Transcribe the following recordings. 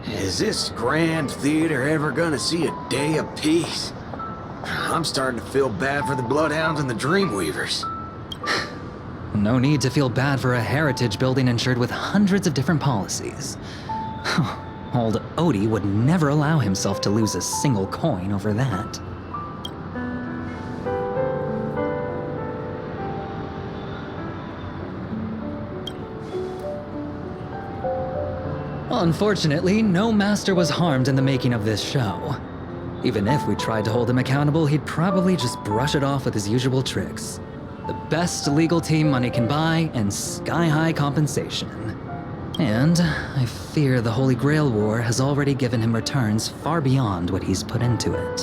Is this grand theater ever gonna see a day of peace? I'm starting to feel bad for the Bloodhounds and the Dreamweavers. No need to feel bad for a heritage building insured with hundreds of different policies. Old Odie would never allow himself to lose a single coin over that. Unfortunately, no master was harmed in the making of this show. Even if we tried to hold him accountable, he'd probably just brush it off with his usual tricks. The best legal team money can buy, and sky-high compensation. And I fear the Holy Grail War has already given him returns far beyond what he's put into it.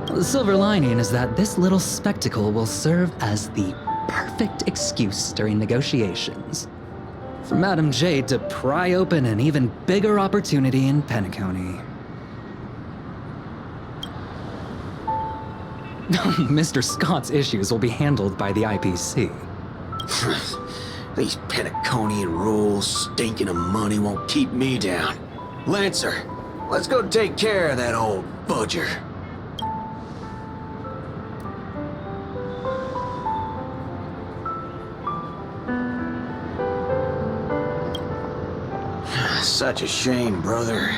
The silver lining is that this little spectacle will serve as the perfect excuse during negotiations for Madame Jade to pry open an even bigger opportunity in Penacony. Mr. Scott's issues will be handled by the IPC. These Penaconian rules, stinking of money won't keep me down. Lancer, let's go take care of that old budger. Such a shame, brother.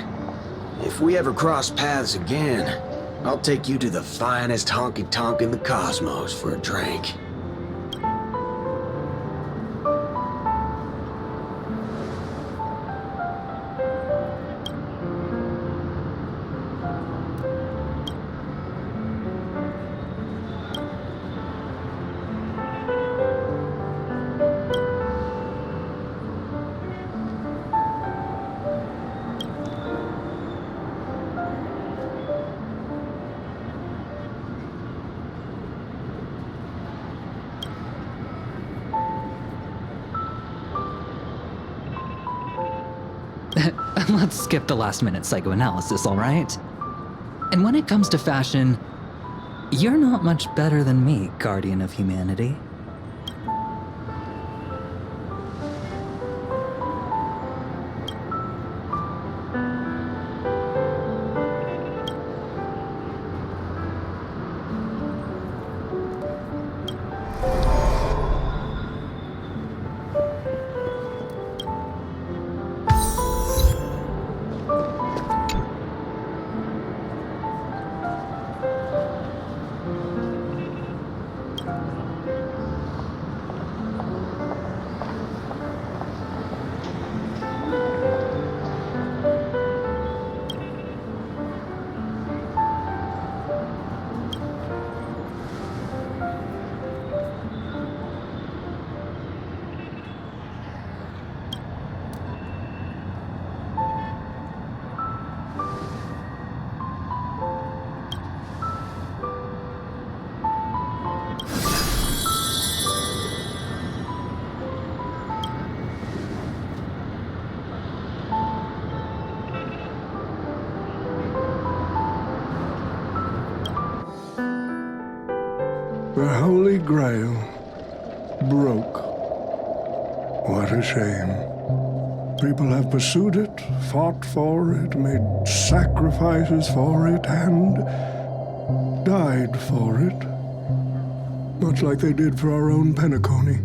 If we ever cross paths again, I'll take you to the finest honky-tonk in the cosmos for a drink. Let's skip the last-minute psychoanalysis, all right? And when it comes to fashion, you're not much better than me, Guardian of Humanity. The Holy Grail broke. What a shame. People have pursued it, fought for it, made sacrifices for it, and died for it. Much like they did for our own Penacony.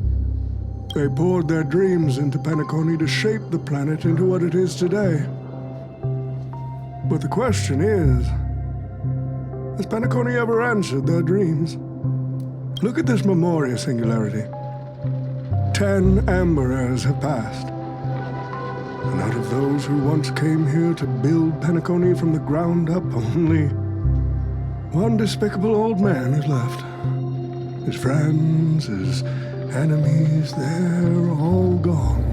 They poured their dreams into Penacony to shape the planet into what it is today. But the question is, has Penacony ever answered their dreams? Look at this Memoria singularity. 10 Amber Heirs have passed. And out of those who once came here to build Penacony from the ground up, only one despicable old man is left. His friends, his enemies, they're all gone.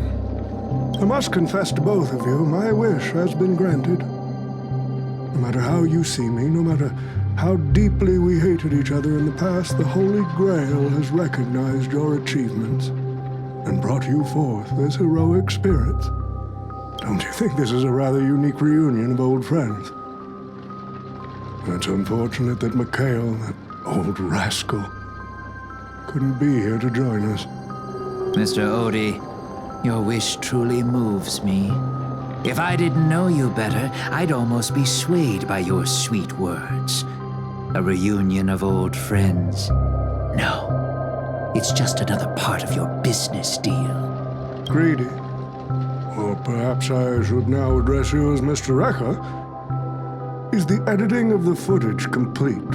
I must confess to both of you, my wish has been granted. No matter how you see me, no matter how deeply we hated each other in the past, the Holy Grail has recognized your achievements and brought you forth as heroic spirits. Don't you think this is a rather unique reunion of old friends? It's unfortunate that Mikhail, that old rascal, couldn't be here to join us. Mr. Odie, your wish truly moves me. If I didn't know you better, I'd almost be swayed by your sweet words. A reunion of old friends. No, it's just another part of your business deal. Greedy. Or perhaps I should now address you as Mr. Recker. Is the editing of the footage complete?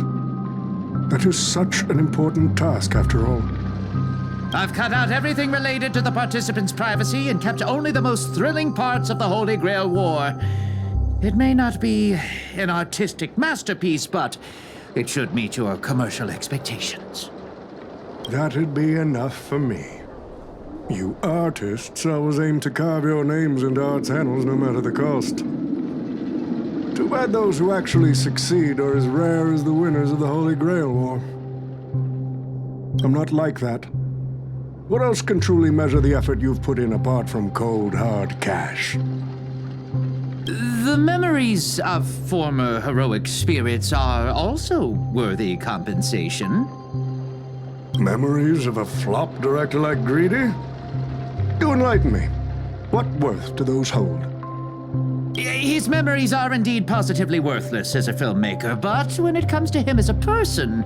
That is such an important task, after all. I've cut out everything related to the participants' privacy and kept only the most thrilling parts of the Holy Grail War. It may not be an artistic masterpiece, but it should meet your commercial expectations. That'd be enough for me. You artists always aim to carve your names into art's annals no matter the cost. Too bad those who actually succeed are as rare as the winners of the Holy Grail War. I'm not like that. What else can truly measure the effort you've put in apart from cold, hard cash? The memories of former heroic spirits are also worthy compensation. Memories of a flop director like Greedy? Do enlighten me. What worth do those hold? His memories are indeed positively worthless as a filmmaker, but when it comes to him as a person,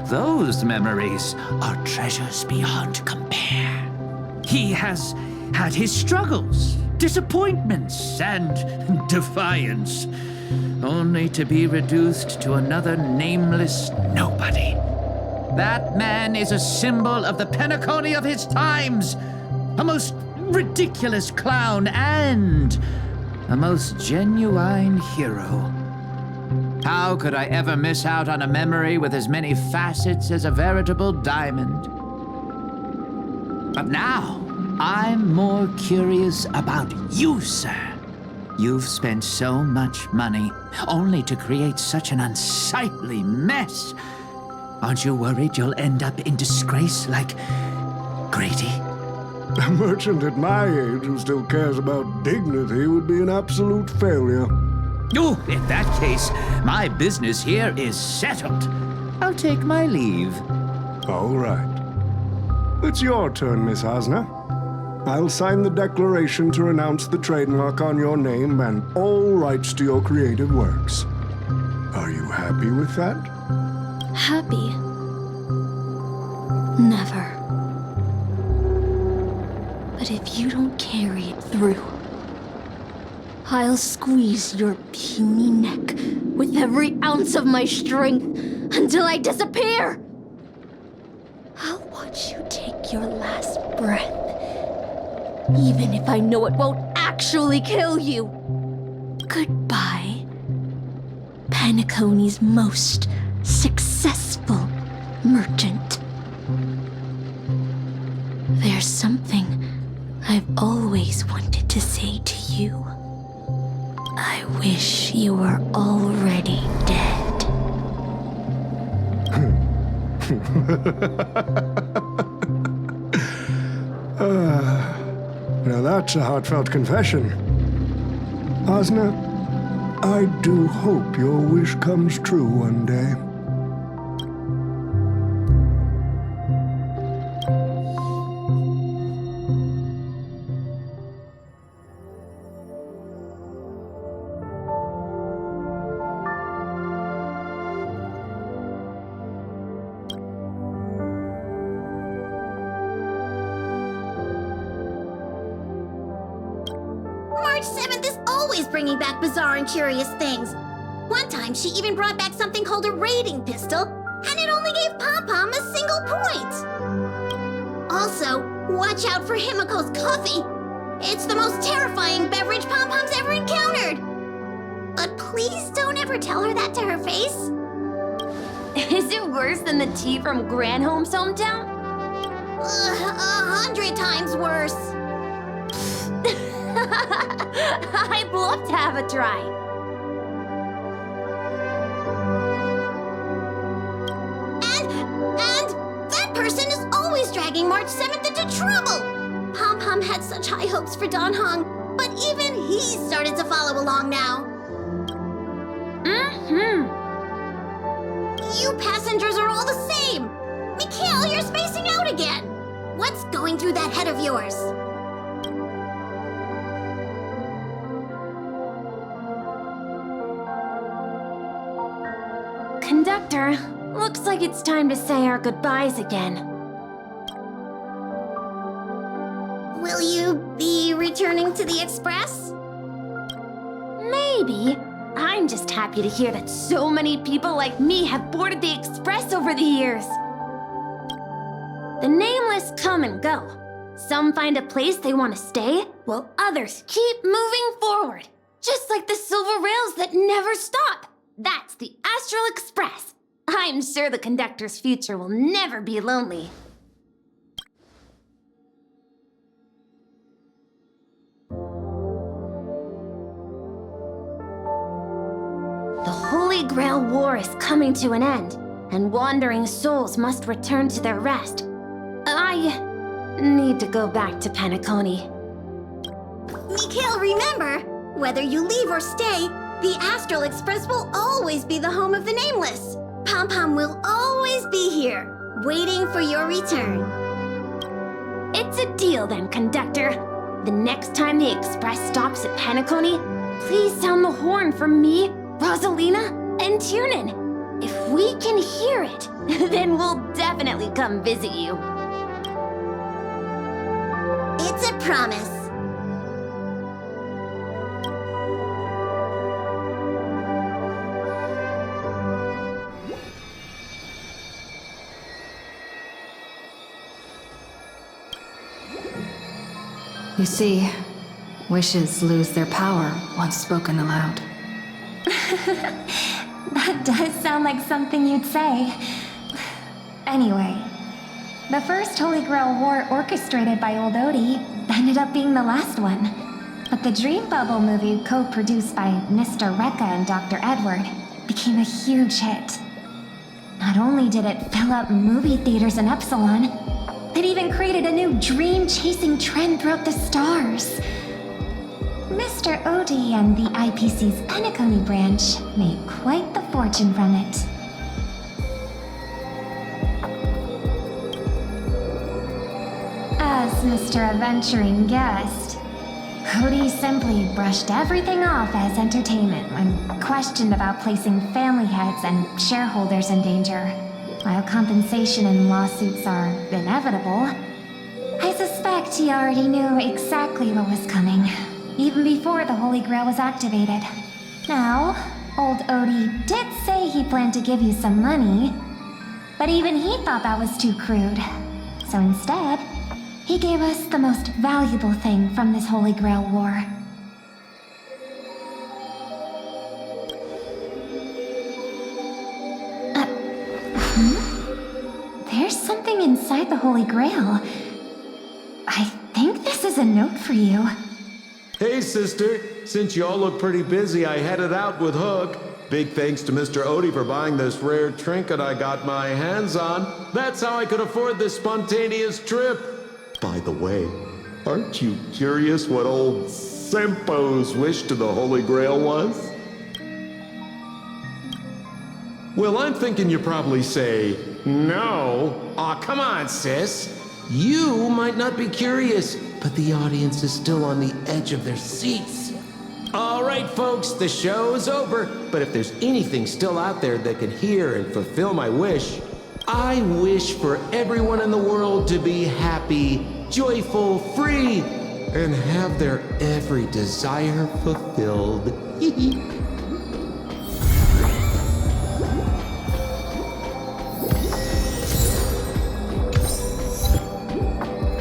those memories are treasures beyond compare. He has had his struggles, disappointments, and defiance, only to be reduced to another nameless nobody. That man is a symbol of the Penacony of his times, a most ridiculous clown and a most genuine hero. How could I ever miss out on a memory with as many facets as a veritable diamond? But now, I'm more curious about you, sir. You've spent so much money, only to create such an unsightly mess. Aren't you worried you'll end up in disgrace like Grady? A merchant at my age who still cares about dignity would be an absolute failure. Oh, in that case, my business here is settled. I'll take my leave. All right. It's your turn, Miss Osner. I'll sign the declaration to renounce the trademark on your name and all rights to your creative works. Are you happy with that? Happy? Never. But if you don't carry it through, I'll squeeze your puny neck with every ounce of my strength until I disappear. I'll watch you take your last breath, even if I know it won't actually kill you. Goodbye, Penacony's most successful merchant. There's something I've always wanted to say to you. I wish you were already dead. Now that's a heartfelt confession. Osner, I do hope your wish comes true one day. March 7th is always bringing back bizarre and curious things. One time, she even brought back something called a raiding pistol, and it only gave Pom-Pom a single point. Also, watch out for Himiko's coffee. It's the most terrifying beverage Pom-Pom's ever encountered. But please don't ever tell her that to her face. Is it worse than the tea from Granholm's hometown? 100 times worse. I'd love to have a try. And that person is always dragging March 7th into trouble. Pom-Pom had such high hopes for Don Hong, but even he started to follow along now. You passengers are all the same. Mikhail, you're spacing out again. What's going through that head of yours? conductor, looks like it's time to say our goodbyes again. Will you be returning to the Express? Maybe. I'm just happy to hear that so many people like me have boarded the Express over the years. The nameless come and go. Some find a place they want to stay, while others keep moving forward. Just like the silver rails that never stop. That's the Astral Express. I'm sure the conductor's future will never be lonely. The Holy Grail War is coming to an end, and wandering souls must return to their rest. I need to go back to Penacony. Mikhail, remember, whether you leave or stay, the Astral Express will always be the home of the Nameless. Pom-Pom will always be here, waiting for your return. It's a deal then, conductor. The next time the Express stops at Penacony, please sound the horn for me, Rosalina, and Tiernan. If we can hear it, then we'll definitely come visit you. It's a promise. You see, wishes lose their power once spoken aloud. That does sound like something you'd say. Anyway, the first Holy Grail War orchestrated by Old Odie ended up being the last one. But the Dream Bubble movie, co-produced by Mr. Rekka and Dr. Edward, became a huge hit. Not only did it fill up movie theaters in Epsilon, it even created a new dream-chasing trend throughout the stars. Mr. Odie and the IPC's Penacony branch made quite the fortune from it. As Mr. Adventuring guessed, Odie simply brushed everything off as entertainment when questioned about placing family heads and shareholders in danger. While compensation and lawsuits are inevitable, I suspect he already knew exactly what was coming, even before the Holy Grail was activated. Now, old Odie did say he planned to give you some money, but even he thought that was too crude. So instead, he gave us the most valuable thing from this Holy Grail War. There's something inside the Holy Grail. I think this is a note for you. Hey, sister. Since you all look pretty busy, I headed out with Hook. Big thanks to Mr. Odie for buying this rare trinket I got my hands on. That's how I could afford this spontaneous trip. By the way, aren't you curious what old Sempo's wish to the Holy Grail was? Well, I'm thinking you probably say, no. Aw, come on, sis. You might not be curious, but the audience is still on the edge of their seats. All right, folks, the show's over. But if there's anything still out there that can hear and fulfill my wish, I wish for everyone in the world to be happy, joyful, free, and have their every desire fulfilled.